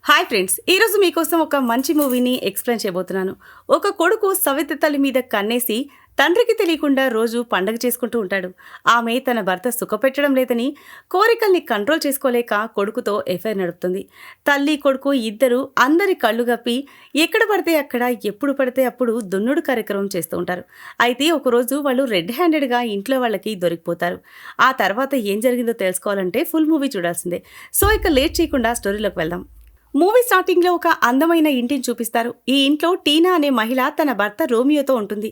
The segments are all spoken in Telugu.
హాయ్ ఫ్రెండ్స్, ఈరోజు మీకోసం ఒక మంచి మూవీని ఎక్స్ప్లెయిన్ చేయబోతున్నాను. ఒక కొడుకు సవితి తల్లి మీద కన్నేసి తండ్రికి తెలియకుండా రోజు పండగ చేసుకుంటూ ఉంటాడు. ఆమె తన భర్త సుఖపెట్టడం లేదని కోరికల్ని కంట్రోల్ చేసుకోలేక కొడుకుతో ఎఫ్ఐఆర్ నడుపుతుంది. తల్లి కొడుకు ఇద్దరు అందరి కళ్ళు గప్పి ఎక్కడ పడితే అక్కడ ఎప్పుడు పడితే అప్పుడు దున్నుడు కార్యక్రమం చేస్తూ ఉంటారు. అయితే ఒకరోజు వాళ్ళు రెడ్ హ్యాండెడ్గా ఇంట్లో వాళ్ళకి దొరికిపోతారు. ఆ తర్వాత ఏం జరిగిందో తెలుసుకోవాలంటే ఫుల్ మూవీ చూడాల్సిందే. సో ఇక లేట్ చేయకుండా స్టోరీలోకి వెళ్దాం. మూవీ స్టార్టింగ్లో ఒక అందమైన ఇంటిని చూపిస్తారు. ఈ ఇంట్లో టీనా అనే మహిళ తన భర్త రోమియోతో ఉంటుంది.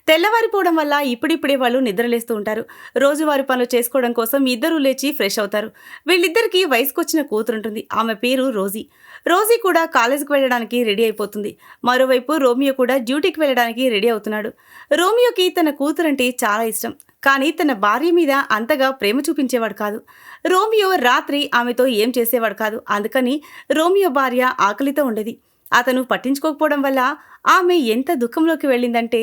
తెల్లవారిపోవడం వల్ల ఇప్పుడిప్పుడే వాళ్ళు నిద్రలేస్తూ ఉంటారు. రోజువారి పనులు చేసుకోవడం కోసం ఇద్దరూ లేచి ఫ్రెష్ అవుతారు. వీళ్ళిద్దరికీ వయసుకొచ్చిన కూతురుంటుంది. ఆమె పేరు రోజీ. రోజీ కూడా కాలేజీకి వెళ్ళడానికి రెడీ అయిపోతుంది. మరోవైపు రోమియో కూడా డ్యూటీకి వెళ్ళడానికి రెడీ అవుతున్నాడు. రోమియోకి తన కూతురంటే చాలా ఇష్టం. కానీ తన భార్య మీద అంతగా ప్రేమ చూపించేవాడు కాదు. రోమియో రాత్రి ఆమెతో ఏం చేసేవాడు కాదు. అందుకని రోమియో భార్య ఆకలితో ఉండేది. అతను పట్టించుకోకపోవడం వల్ల ఆమె ఎంత దుఃఖంలోకి వెళ్ళిందంటే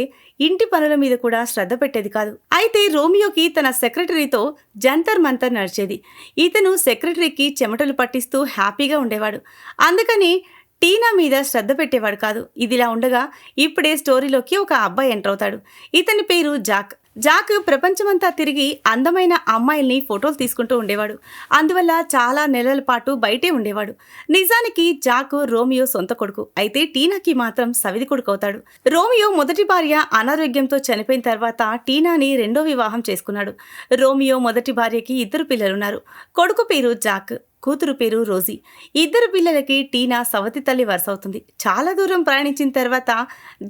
ఇంటి పనుల మీద కూడా శ్రద్ధ పెట్టేది కాదు. అయితే రోమియోకి తన సెక్రటరీతో జంతర్ మంతర్ నడిచేది. ఇతను సెక్రటరీకి చెమటలు పట్టిస్తూ హ్యాపీగా ఉండేవాడు. అందుకని టీనా మీద శ్రద్ధ పెట్టేవాడు కాదు. ఇదిలా ఉండగా ఇప్పుడే స్టోరీలోకి ఒక అబ్బాయి ఎంటర్ అవుతాడు. ఇతని పేరు జాక్. జాక్ ప్రపంచమంతా తిరిగి అందమైన అమ్మాయిల్ని ఫోటోలు తీసుకుంటూ ఉండేవాడు. అందువల్ల చాలా నెలల పాటు బయటే ఉండేవాడు. నిజానికి జాక్ రోమియో సొంత కొడుకు. అయితే టీనాకి మాత్రం సవితి కొడుకు అవుతాడు. రోమియో మొదటి భార్య అనారోగ్యంతో చనిపోయిన తర్వాత టీనాని రెండో వివాహం చేసుకున్నాడు. రోమియో మొదటి భార్యకి ఇద్దరు పిల్లలున్నారు. కొడుకు పేరు జాక్, కూతురు పేరు రోజీ. ఇద్దరు పిల్లలకి టీనా సవతి తల్లి వరుస అవుతుంది. చాలా దూరం ప్రయాణించిన తర్వాత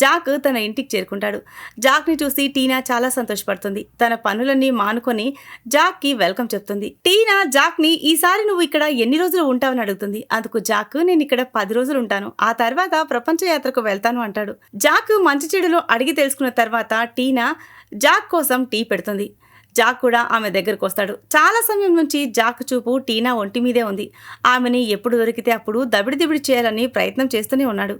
జాక్ తన ఇంటికి చేరుకుంటాడు. జాక్ని చూసి టీనా చాలా సంతోషపడుతుంది. తన పనులన్నీ మానుకొని జాక్కి వెల్కమ్ చెప్తుంది. టీనా జాక్ని ఈసారి నువ్వు ఇక్కడ ఎన్ని రోజులు ఉంటావని అడుగుతుంది. అందుకు జాక్ నేను ఇక్కడ 10 రోజులు ఉంటాను, ఆ తర్వాత ప్రపంచ యాత్రకు వెళ్తాను అంటాడు. జాక్ మంచి చెడులో అడిగి తెలుసుకున్న తర్వాత టీనా జాక్ కోసం టీ పెడుతుంది. జాక్ కూడా ఆమె దగ్గరకు వస్తాడు. చాలా సమయం నుంచి జాక్ చూపు టీనా ఒంటి మీదే ఉంది. ఆమెని ఎప్పుడు దొరికితే అప్పుడు దబిడి చేయాలని ప్రయత్నం చేస్తూనే ఉన్నాడు.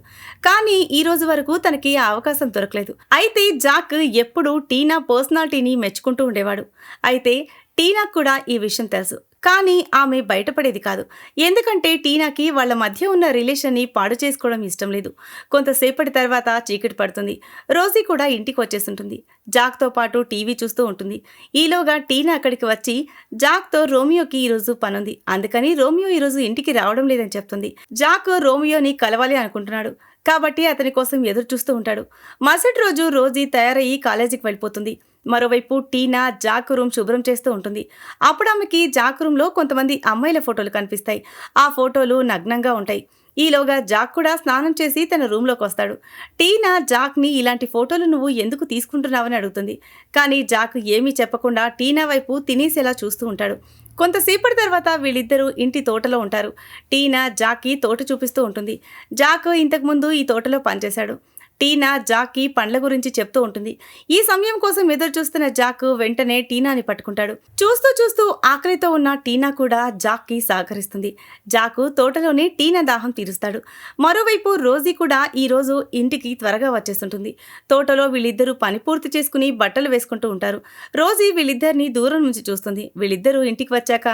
కానీ ఈ రోజు వరకు తనకి ఆ అవకాశం దొరకలేదు. అయితే జాక్ ఎప్పుడు టీనా పర్సనాలిటీని మెచ్చుకుంటూ ఉండేవాడు. అయితే టీనాకు కూడా ఈ విషయం తెలుసు. కానీ ఆమె బయటపడేది కాదు. ఎందుకంటే టీనాకి వాళ్ళ మధ్య ఉన్న రిలేషన్ని పాడు చేసుకోవడం ఇష్టం లేదు. కొంతసేపటి తర్వాత చీకటి పడుతుంది. రోజీ కూడా ఇంటికి వచ్చేస్తుంటుంది. జాక్తో పాటు టీవీ చూస్తూ ఉంటుంది. ఈలోగా టీనా అక్కడికి వచ్చి జాక్తో రోమియోకి ఈరోజు పనుంది, అందుకని రోమియో ఈరోజు ఇంటికి రావడం లేదని చెప్తుంది. జాక్ రోమియోని కలవాలి అనుకుంటున్నాడు కాబట్టి అతని కోసం ఎదురు చూస్తూ ఉంటాడు. మరుసటి రోజు రోజీ తయారయ్యి కాలేజీకి వెళ్ళిపోతుంది. మరోవైపు టీనా జాక్ రూమ్ శుభ్రం చేస్తూ ఉంటుంది. అప్పుడు ఆమెకి జాక్ రూమ్లో కొంతమంది అమ్మాయిల ఫోటోలు కనిపిస్తాయి. ఆ ఫోటోలు నగ్నంగా ఉంటాయి. ఈలోగా జాక్ కూడా స్నానం చేసి తన రూమ్లోకి వస్తాడు. టీనా జాక్ని ఇలాంటి ఫోటోలు నువ్వు ఎందుకు తీసుకుంటున్నావని అడుగుతుంది. కానీ జాక్ ఏమీ చెప్పకుండా టీనా వైపు తినేసేలా చూస్తూ ఉంటాడు. కొంతసేపటి తర్వాత వీళ్ళిద్దరూ ఇంటి తోటలో ఉంటారు. టీనా జాక్కి తోట చూపిస్తూ ఉంటుంది. జాక్ ఇంతకుముందు ఈ తోటలో పనిచేశాడు. టీనా జాక్కి పండ్ల గురించి చెప్తూ ఉంటుంది. ఈ సమయం కోసం ఎదురు చూస్తున్న జాక్ వెంటనే టీనాని పట్టుకుంటాడు. చూస్తూ చూస్తూ ఆకలితో ఉన్న టీనా కూడా జాక్కి సహకరిస్తుంది. జాక్ తోటలోనే టీనా దాహం తీరుస్తాడు. మరోవైపు రోజీ కూడా ఈ రోజు ఇంటికి త్వరగా వచ్చేస్తుంటుంది. తోటలో వీళ్ళిద్దరూ పని పూర్తి చేసుకుని బట్టలు వేసుకుంటూ ఉంటారు. రోజీ వీళ్ళిద్దరిని దూరం నుంచి చూస్తుంది. వీళ్ళిద్దరూ ఇంటికి వచ్చాక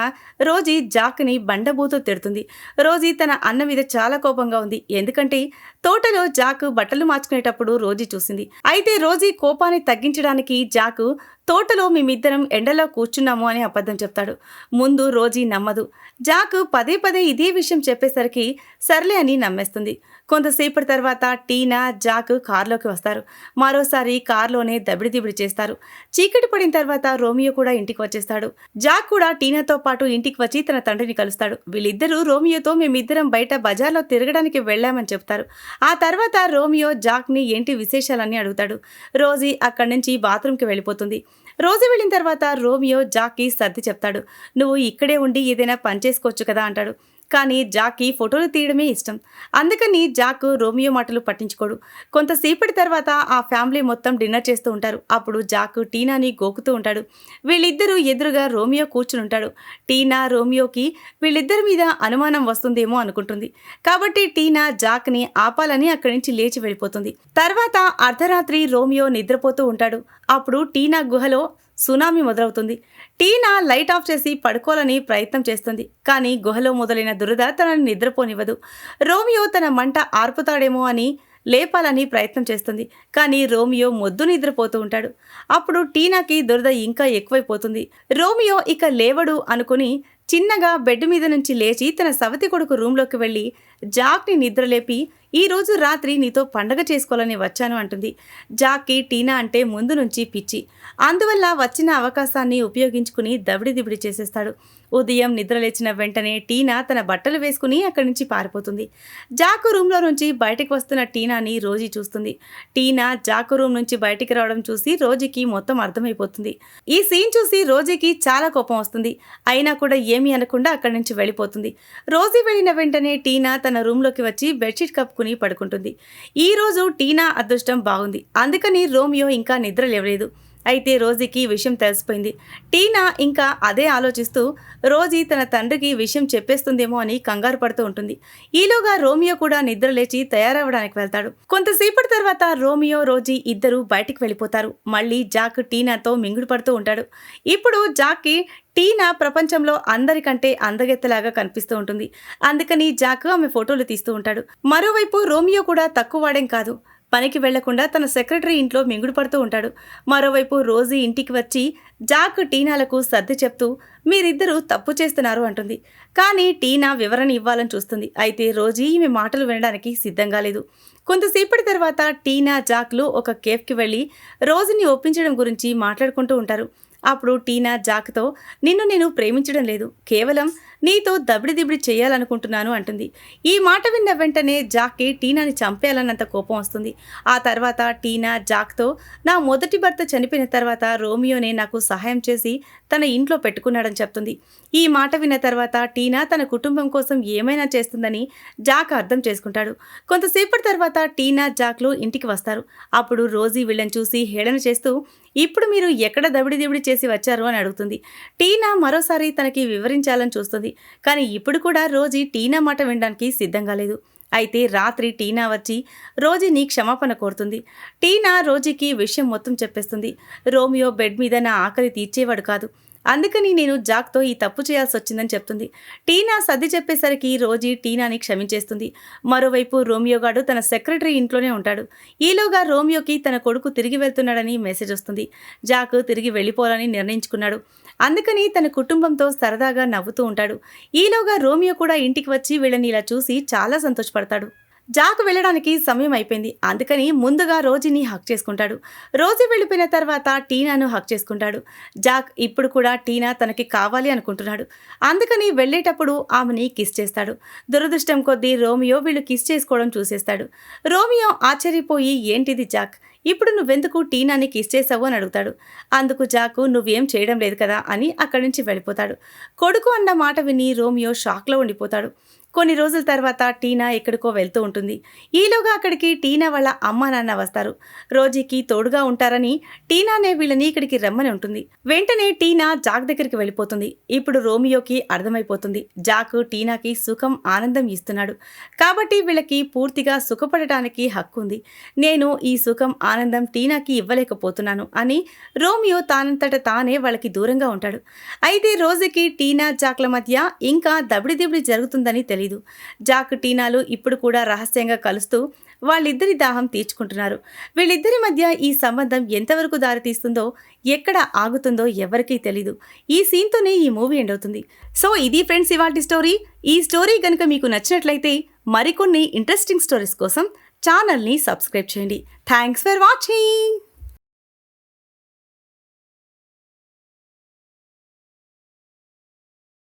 రోజీ జాక్ని బండబూతో తిడుతుంది. రోజీ తన అన్న మీద చాలా కోపంగా ఉంది. ఎందుకంటే తోటలో జాక్ బట్టలు మార్చుకునేటప్పుడు రోజీ చూసింది. అయితే రోజీ కోపాన్ని తగ్గించడానికి జాక్ తోటలో మేమిద్దరం ఎండలో కూర్చున్నాము అని అబద్ధం చెప్తాడు. ముందు రోజీ నమ్మదు. జాక్ పదే పదే ఇదే విషయం చెప్పేసరికి సర్లే అని నమ్మేస్తుంది. కొంతసేపటి తర్వాత టీనా జాక్ కారులోకి వస్తారు. మరోసారి కారులోనే దబిడి చేస్తారు. చీకటి పడిన తర్వాత రోమియో కూడా ఇంటికి వచ్చేస్తాడు. జాక్ కూడా టీనాతో పాటు ఇంటికి వచ్చి తన తండ్రిని కలుస్తాడు. వీళ్ళిద్దరూ రోమియోతో మేమిద్దరం బయట బజార్లో తిరగడానికి వెళ్ళామని చెప్తారు. ఆ తర్వాత రోమియో జాక్ని ఏంటి విశేషాలని అడుగుతాడు. రోజీ అక్కడి నుంచి బాత్రూమ్కి వెళ్ళిపోతుంది. రోజు వెళ్ళిన తర్వాత రోమియో జాక్కి సర్ది చెప్తాడు. నువ్వు ఇక్కడే ఉండి ఏదైనా పని చేసుకోవచ్చు కదా అంటాడు. కానీ జాక్కి ఫోటోలు తీయడమే ఇష్టం. అందుకని జాక్ రోమియో మాటలు పట్టించుకోడు. కొంతసేపటి తర్వాత ఆ ఫ్యామిలీ మొత్తం డిన్నర్ చేస్తూ ఉంటారు. అప్పుడు జాక్ టీనాని గోకుతూ ఉంటాడు. వీళ్ళిద్దరూ ఎదురుగా రోమియో కూర్చుని ఉంటాడు. టీనా రోమియోకి వీళ్ళిద్దరి మీద అనుమానం వస్తుందేమో అనుకుంటుంది. కాబట్టి టీనా జాక్ని ఆపాలని అక్కడి నుంచి లేచి వెళ్ళిపోతుంది. తర్వాత అర్ధరాత్రి రోమియో నిద్రపోతూ ఉంటాడు. అప్పుడు టీనా గుహలో సునామీ మొదలవుతుంది. టీనా లైట్ ఆఫ్ చేసి పడుకోవాలని ప్రయత్నం చేస్తుంది. కానీ గుహలో మొదలైన దురద తనని నిద్రపోనివ్వదు. రోమియో తన మంట ఆర్పుతాడేమో అని లేపాలని ప్రయత్నం చేస్తుంది. కానీ రోమియో మొద్దు నిద్రపోతూ ఉంటాడు. అప్పుడు టీనాకి దురద ఇంకా ఎక్కువైపోతుంది. రోమియో ఇక లేవడు అనుకుని చిన్నగా బెడ్ మీద నుంచి లేచి తన సవతి కొడుకు రూంలోకి వెళ్ళి జాక్ని నిద్రలేపి ఈరోజు రాత్రి నీతో పండగ చేసుకోవాలని వచ్చాను అంటుంది. జాక్కి టీనా అంటే ముందు నుంచి పిచ్చి. అందువల్ల వచ్చిన అవకాశాన్ని ఉపయోగించుకుని దబిడిదిబిడి చేసేస్తాడు. ఉదయం నిద్రలేచిన వెంటనే టీనా తన బట్టలు వేసుకుని అక్కడి నుంచి పారిపోతుంది. జాకు రూమ్లో నుంచి బయటకు వస్తున్న టీనాని రోజీ చూస్తుంది. టీనా జాకు రూమ్ నుంచి బయటికి రావడం చూసి రోజీకి మొత్తం అర్థమైపోతుంది. ఈ సీన్ చూసి రోజీకి చాలా కోపం వస్తుంది. అయినా కూడా ఏమీ అనకుండా అక్కడి నుంచి వెళ్ళిపోతుంది. రోజీ వెళ్ళిన వెంటనే టీనా తన రూమ్లోకి వచ్చి బెడ్షీట్ కప్పుకుని పడుకుంటుంది. ఈ రోజు టీనా అదృష్టం బాగుంది. అందుకని రోమియో ఇంకా నిద్ర లేవలేదు. అయితే రోజీకి విషయం తెలిసిపోయింది. టీనా ఇంకా అదే ఆలోచిస్తూ రోజీ తన తండ్రికి విషయం చెప్పేస్తుందేమో అని కంగారు పడుతూ ఉంటుంది. ఈలోగా రోమియో కూడా నిద్ర లేచి తయారవడానికి వెళ్తాడు. కొంతసేపటి తర్వాత రోమియో రోజీ ఇద్దరు బయటికి వెళ్ళిపోతారు. మళ్ళీ జాక్ టీనాతో మింగుడు పడుతూ ఉంటాడు. ఇప్పుడు జాక్కి టీనా ప్రపంచంలో అందరికంటే అందగెత్తలాగా కనిపిస్తూ ఉంటుంది. అందుకని జాక్ ఆమె ఫోటోలు తీస్తూ ఉంటాడు. మరోవైపు రోమియో కూడా తక్కువ వాడేం కాదు. పనికి వెళ్లకుండా తన సెక్రటరీ ఇంట్లో మింగుడు పడుతూ ఉంటాడు. మరోవైపు రోజీ ఇంటికి వచ్చి జాక్ టీనాలకు సర్ది చెప్తూ మీరిద్దరూ తప్పు చేస్తున్నారు అంటుంది. కానీ టీనా వివరణ ఇవ్వాలని చూస్తుంది. అయితే రోజీ ఈమె మాటలు వినడానికి సిద్ధంగా లేదు. కొంతసేపటి తర్వాత టీనా జాక్లు ఒక కేఫ్కి వెళ్ళి రోజీని ఒప్పించడం గురించి మాట్లాడుకుంటూ ఉంటారు. అప్పుడు టీనా జాక్తో నిన్ను నేను ప్రేమించడం లేదు, కేవలం నీతో దబిడిదిబిడి చేయాలనుకుంటున్నాను అంటుంది. ఈ మాట విన్న వెంటనే జాక్కి టీనాని చంపేయాలన్నంత కోపం వస్తుంది. ఆ తర్వాత టీనా జాక్తో నా మొదటి భర్త చనిపోయిన తర్వాత రోమియోనే నాకు సహాయం చేసి తన ఇంట్లో పెట్టుకున్నాడని చెప్తుంది. ఈ మాట విన్న తర్వాత టీనా తన కుటుంబం కోసం ఏమైనా చేస్తుందని జాక్ అర్థం చేసుకుంటాడు. కొంతసేపటి తర్వాత టీనా జాక్లు ఇంటికి వస్తారు. అప్పుడు రోజీ వీళ్ళని చూసి హేళన చేస్తూ ఇప్పుడు మీరు ఎక్కడ దబిడిదిబిడి చేసి వచ్చారు అని అడుగుతుంది. టీనా మరోసారి తనకి వివరించాలని చూస్తుంది. కానీ ఇప్పుడు కూడా రోజీ టీనా మాట వినడానికి సిద్ధంగా లేదు. అయితే రాత్రి టీనా వచ్చి రోజీని క్షమాపణ కోరుతుంది. టీనా రోజీకి విషయం మొత్తం చెప్పేస్తుంది. రోమియో బెడ్ మీద నా ఆకలి తీర్చేవాడు కాదు, అందుకని నేను జాక్తో ఈ తప్పు చేయాల్సి వచ్చిందని చెప్తుంది. టీనా సర్ది చెప్పేసరికి రోజీ టీనాని క్షమించేస్తుంది. మరోవైపు రోమియోగాడు తన సెక్రటరీ ఇంట్లోనే ఉంటాడు. ఈలోగా రోమియోకి తన కొడుకు తిరిగి వెళ్తున్నాడని మెసేజ్ వస్తుంది. జాక్ తిరిగి వెళ్ళిపోవాలని నిర్ణయించుకున్నాడు. అందుకని తన కుటుంబంతో సరదాగా నవ్వుతూ ఉంటాడు. ఈలోగా రోమియో కూడా ఇంటికి వచ్చి వీళ్ళని ఇలా చూసి చాలా సంతోషపడతాడు. జాక్ వెళ్ళడానికి సమయం అయిపోయింది. అందుకని ముందుగా రోజీని హక్ చేసుకుంటాడు. రోజీ వెళ్ళిపోయిన తర్వాత టీనాను హక్ చేసుకుంటాడు. జాక్ ఇప్పుడు కూడా టీనా తనకి కావాలి అనుకుంటున్నాడు. అందుకని వెళ్ళేటప్పుడు ఆమెని కిస్ చేస్తాడు. దురదృష్టం కొద్దీ రోమియో వీళ్ళు కిస్ చేసుకోవడం చూసేస్తాడు. రోమియో ఆశ్చర్యపోయి ఏంటిది జాక్, ఇప్పుడు నువ్వెందుకు టీనాని కిస్ చేసావు అని అడుగుతాడు. అందుకు జాకు నువ్వేం చేయడం లేదు కదా అని అక్కడి నుంచి వెళ్ళిపోతాడు. కొడుకు అన్న మాట విని రోమియో షాక్లో ఉండిపోతాడు. కొన్ని రోజుల తర్వాత టీనా ఎక్కడికో వెళ్తూ ఉంటుంది. ఈలోగా అక్కడికి టీనా వాళ్ళ అమ్మా నాన్న వస్తారు. రోజీకి తోడుగా ఉంటారని టీనానే వీళ్ళని ఇక్కడికి రమ్మని ఉంటుంది. వెంటనే టీనా జాక్ దగ్గరికి వెళ్ళిపోతుంది. ఇప్పుడు రోమియోకి అర్థమైపోతుంది జాక్ టీనాకి సుఖం ఆనందం ఇస్తున్నాడు కాబట్టి వీళ్ళకి పూర్తిగా సుఖపడటానికి హక్కు ఉంది. నేను ఈ సుఖం ఆనందం టీనాకి ఇవ్వలేకపోతున్నాను అని రోమియో తానంతట తానే వాళ్ళకి దూరంగా ఉంటాడు. అయితే రోజీకి టీనా జాక్ల మధ్య ఇంకా దబిడిదిబిడి జరుగుతుందని తెలియదు. జాక్ టీనాలు ఇప్పుడు కూడా రహస్యంగా కలుస్తూ వాళ్ళిద్దరి దాహం తీర్చుకుంటున్నారు. వీళ్ళిద్దరి మధ్య ఈ సంబంధం ఎంతవరకు దారితీస్తుందో ఎక్కడ ఆగుతుందో ఎవరికీ తెలీదు. ఈ సీన్తోనే ఈ మూవీ ఎండ్ అవుతుంది. సో ఇది ఫ్రెండ్స్ ఇవాల్టి స్టోరీ. ఈ స్టోరీ కనుక మీకు నచ్చినట్లయితే మరికొన్ని ఇంట్రెస్టింగ్ స్టోరీస్ కోసం ఛానల్ని సబ్స్క్రైబ్ చేయండి. Thanks for watching.